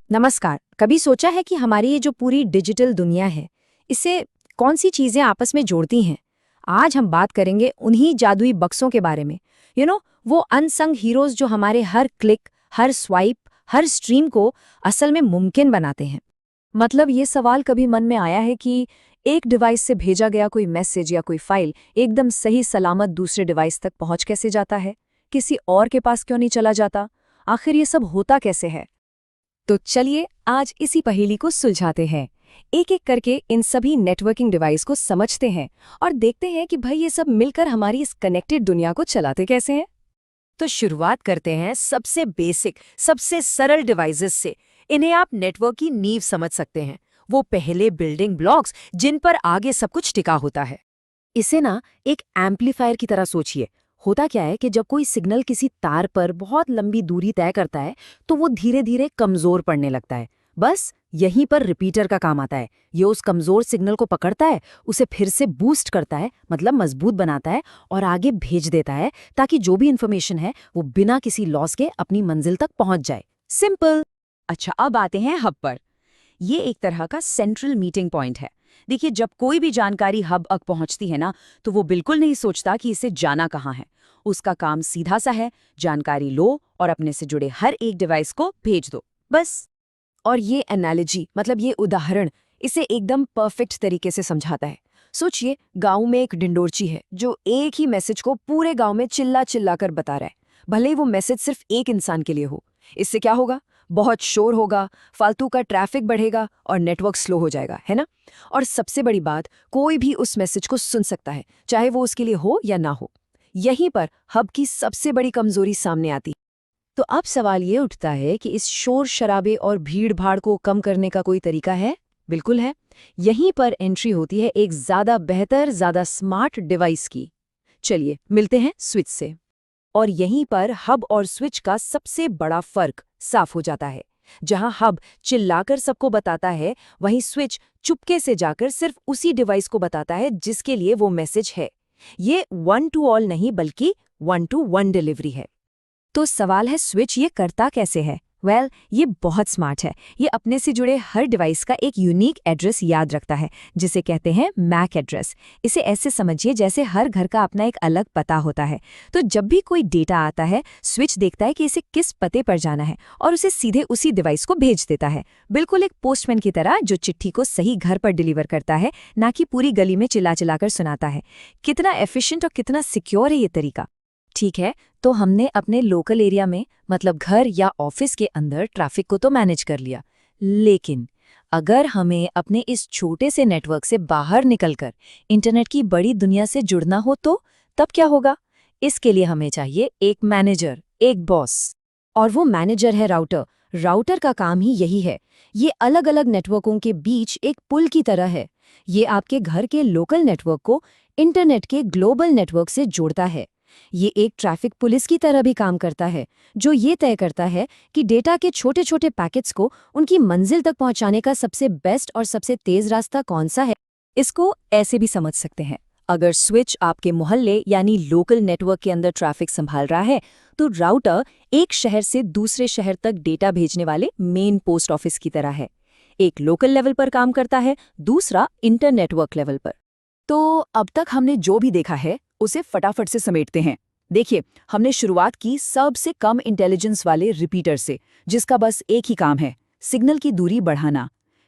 नमस्कार। कभी सोचा है कि हमारी ये जो पूरी डिजिटल दुनिया है, इससे कौन सी चीजें आपस में जोड़ती हैं? आज हम बात करेंगे उन्हीं जादुई बक्सों के बारे में। वो अनसंग हीरोज जो हमारे हर क्लिक, हर स्वाइप, हर स्ट्रीम को असल में मुमकिन बनाते हैं। मतलब ये सवाल कभी मन में आया है कि एक डिवाइस से भेजा गया कोई मैसेज या कोई फाइल एकदम सही सलामत दूसरे डिवाइस तक पहुंच कैसे जाता है? किसी और के पास क्यों नहीं चला जाता? आखिर ये सब होता कैसे है? तो चलिए आज इसी पहेली को सुलझाते हैं। एक एक करके इन सभी नेटवर्किंग डिवाइस को समझते हैं और देखते हैं कि भाई ये सब मिलकर हमारी इस कनेक्टेड दुनिया को चलाते कैसे हैं। तो शुरुआत करते हैं सबसे बेसिक, सबसे सरल डिवाइसेस से। इन्हें आप नेटवर्क की नींव समझ सकते हैं। वो पहले बिल्डिंग ब्लॉक्स जिन पर आगे सब कुछ टिका होता है। इसे ना एक एम्पलीफायर की तरह सोचिए। होता क्या है कि जब कोई सिग्नल किसी तार पर बहुत लंबी दूरी तय करता है तो वो धीरे धीरे कमजोर पड़ने लगता है। बस यहीं पर रिपीटर का काम आता है। ये उस कमजोर सिग्नल को पकड़ता है, उसे फिर से बूस्ट करता है, मतलब मजबूत बनाता है और आगे भेज देता है, ताकि जो भी इंफॉर्मेशन है वो बिना किसी लॉस के अपनी मंजिल तक पहुंच जाए। सिंपल। अच्छा, अब आते हैं हब पर। ये एक तरह का सेंट्रल मीटिंग पॉइंट है। देखिए, जब कोई भी जानकारी हब तक पहुंचती है ना, तो वो बिल्कुल नहीं सोचता कि इसे जाना कहाँ है। उसका काम सीधा सा है, जानकारी लो और अपने से जुड़े हर एक डिवाइस को भेज दो, बस। और ये एनालॉजी, मतलब ये उदाहरण, इसे एकदम परफेक्ट तरीके से समझाता है। सोचिए, गांव में एक डिंडोरची है जो एक ही मैसेज को पूरे गांव में चिल्ला चिल्ला कर बता रहा है, भले ही वो मैसेज सिर्फ एक इंसान के लिए हो। इससे क्या होगा? बहुत शोर होगा, फालतू का ट्रैफिक बढ़ेगा और नेटवर्क स्लो हो जाएगा, है ना? और सबसे बड़ी बात, कोई भी उस मैसेज को सुन सकता है, चाहे वो उसके लिए हो या ना हो। यहीं पर हब की सबसे बड़ी कमजोरी सामने आती है। तो अब सवाल ये उठता है कि इस शोर शराबे और भीड़ भाड़ को कम करने का कोई तरीका है? बिल्कुल है। यहीं पर एंट्री होती है एक ज्यादा बेहतर, ज्यादा स्मार्ट डिवाइस की। चलिए मिलते हैं स्विच से। और यहीं पर हब और स्विच का सबसे बड़ा फर्क साफ हो जाता है। जहां हब चिल्लाकर सबको बताता है, वहीं स्विच चुपके से जाकर सिर्फ उसी डिवाइस को बताता है जिसके लिए वो मैसेज है। ये वन टू ऑल नहीं, बल्कि वन टू वन डिलीवरी है। तो सवाल है, स्विच ये करता कैसे है? ये बहुत स्मार्ट है। ये अपने से जुड़े हर डिवाइस का एक यूनिक एड्रेस याद रखता है, जिसे कहते हैं मैक एड्रेस। इसे ऐसे समझिए जैसे हर घर का अपना एक अलग पता होता है। तो जब भी कोई डेटा आता है, स्विच देखता है कि इसे किस पते पर जाना है और उसे सीधे उसी डिवाइस को भेज देता है। बिल्कुल एक पोस्टमैन की तरह, जो चिट्ठी को सही घर पर डिलीवर करता है, ना कि पूरी गली में चिल्ला चिल्लाकर सुनाता है। कितना एफिशिएंट और कितना सिक्योर है ये तरीका। ठीक है, तो हमने अपने लोकल एरिया में, मतलब घर या ऑफिस के अंदर ट्रैफिक को तो मैनेज कर लिया। लेकिन अगर हमें अपने इस छोटे से नेटवर्क से बाहर निकलकर इंटरनेट की बड़ी दुनिया से जुड़ना हो, तो तब क्या होगा? इसके लिए हमें चाहिए एक मैनेजर, एक बॉस। और वो मैनेजर है राउटर। राउटर का काम ही यही है। ये अलग अलग नेटवर्कों के बीच एक पुल की तरह है। ये आपके घर के लोकल नेटवर्क को इंटरनेट के ग्लोबल नेटवर्क से जोड़ता है। ये एक ट्रैफिक पुलिस की तरह भी काम करता है, जो ये तय करता है कि डेटा के छोटे छोटे पैकेट्स को उनकी मंजिल तक पहुंचाने का सबसे बेस्ट और सबसे तेज रास्ता कौन सा है। इसको ऐसे भी समझ सकते हैं, अगर स्विच आपके मोहल्ले यानी लोकल नेटवर्क के अंदर ट्रैफिक संभाल रहा है, तो राउटर एक शहर से दूसरे शहर तक डेटा भेजने वाले मेन पोस्ट ऑफिस की तरह है। एक लोकल लेवल पर काम करता है, दूसरा इंटरनेटवर्क लेवल पर। तो अब तक हमने जो भी देखा है उसे फटाफट से समेटते हैं। देखिए, हमने शुरुआत की सबसे कम इंटेलिजेंस वाले रिपीटर से, जिसका बस एक ही काम है, सिग्नल की दूरी बढ़ाना।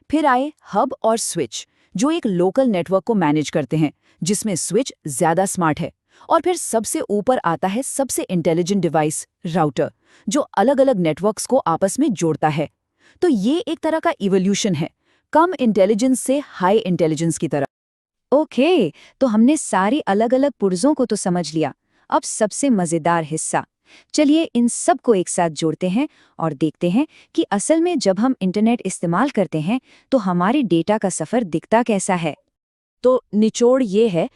फिर आए हब और स्विच, जो एक लोकल नेटवर्क को मैनेज करते हैं, जिसमें स्विच ज्यादा स्मार्ट है। और फिर सबसे ऊपर आता है सबसे इंटेलिजेंट डिवाइस, राउटर, जो अलग अलग नेटवर्क्स को आपस में जोड़ता है। तो ये एक तरह का इवोल्यूशन है, कम इंटेलिजेंस से हाई इंटेलिजेंस की तरफ। ओके, तो हमने सारी अलग अलग पुर्जों को तो समझ लिया। अब सबसे मजेदार हिस्सा, चलिए इन सब को एक साथ जोड़ते हैं और देखते हैं कि असल में जब हम इंटरनेट इस्तेमाल करते हैं तो हमारे डेटा का सफर दिखता कैसा है। तो निचोड़ ये है,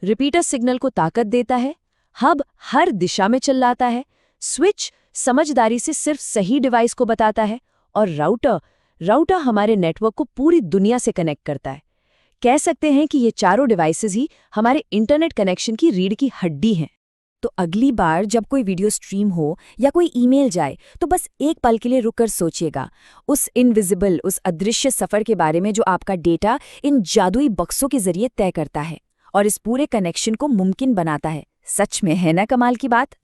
रिपीटर सिग्नल को ताकत देता है, हब हर दिशा में चिल्लाता है, स्विच समझदारी से सिर्फ सही डिवाइस को बताता है, और राउटर राउटर हमारे नेटवर्क को पूरी दुनिया से कनेक्ट करता है। कह सकते हैं कि ये चारों डिवाइसेस ही हमारे इंटरनेट कनेक्शन की रीढ़ की हड्डी हैं। तो अगली बार जब कोई वीडियो स्ट्रीम हो या कोई ईमेल जाए तो बस एक पल के लिए रुककर सोचिएगा, उस इनविजिबल, उस अदृश्य सफ़र के बारे में जो आपका डेटा इन जादुई बक्सों के जरिए तय करता है और इस पूरे कनेक्शन को मुमकिन बनाता है। सच में है ना कमाल की बात।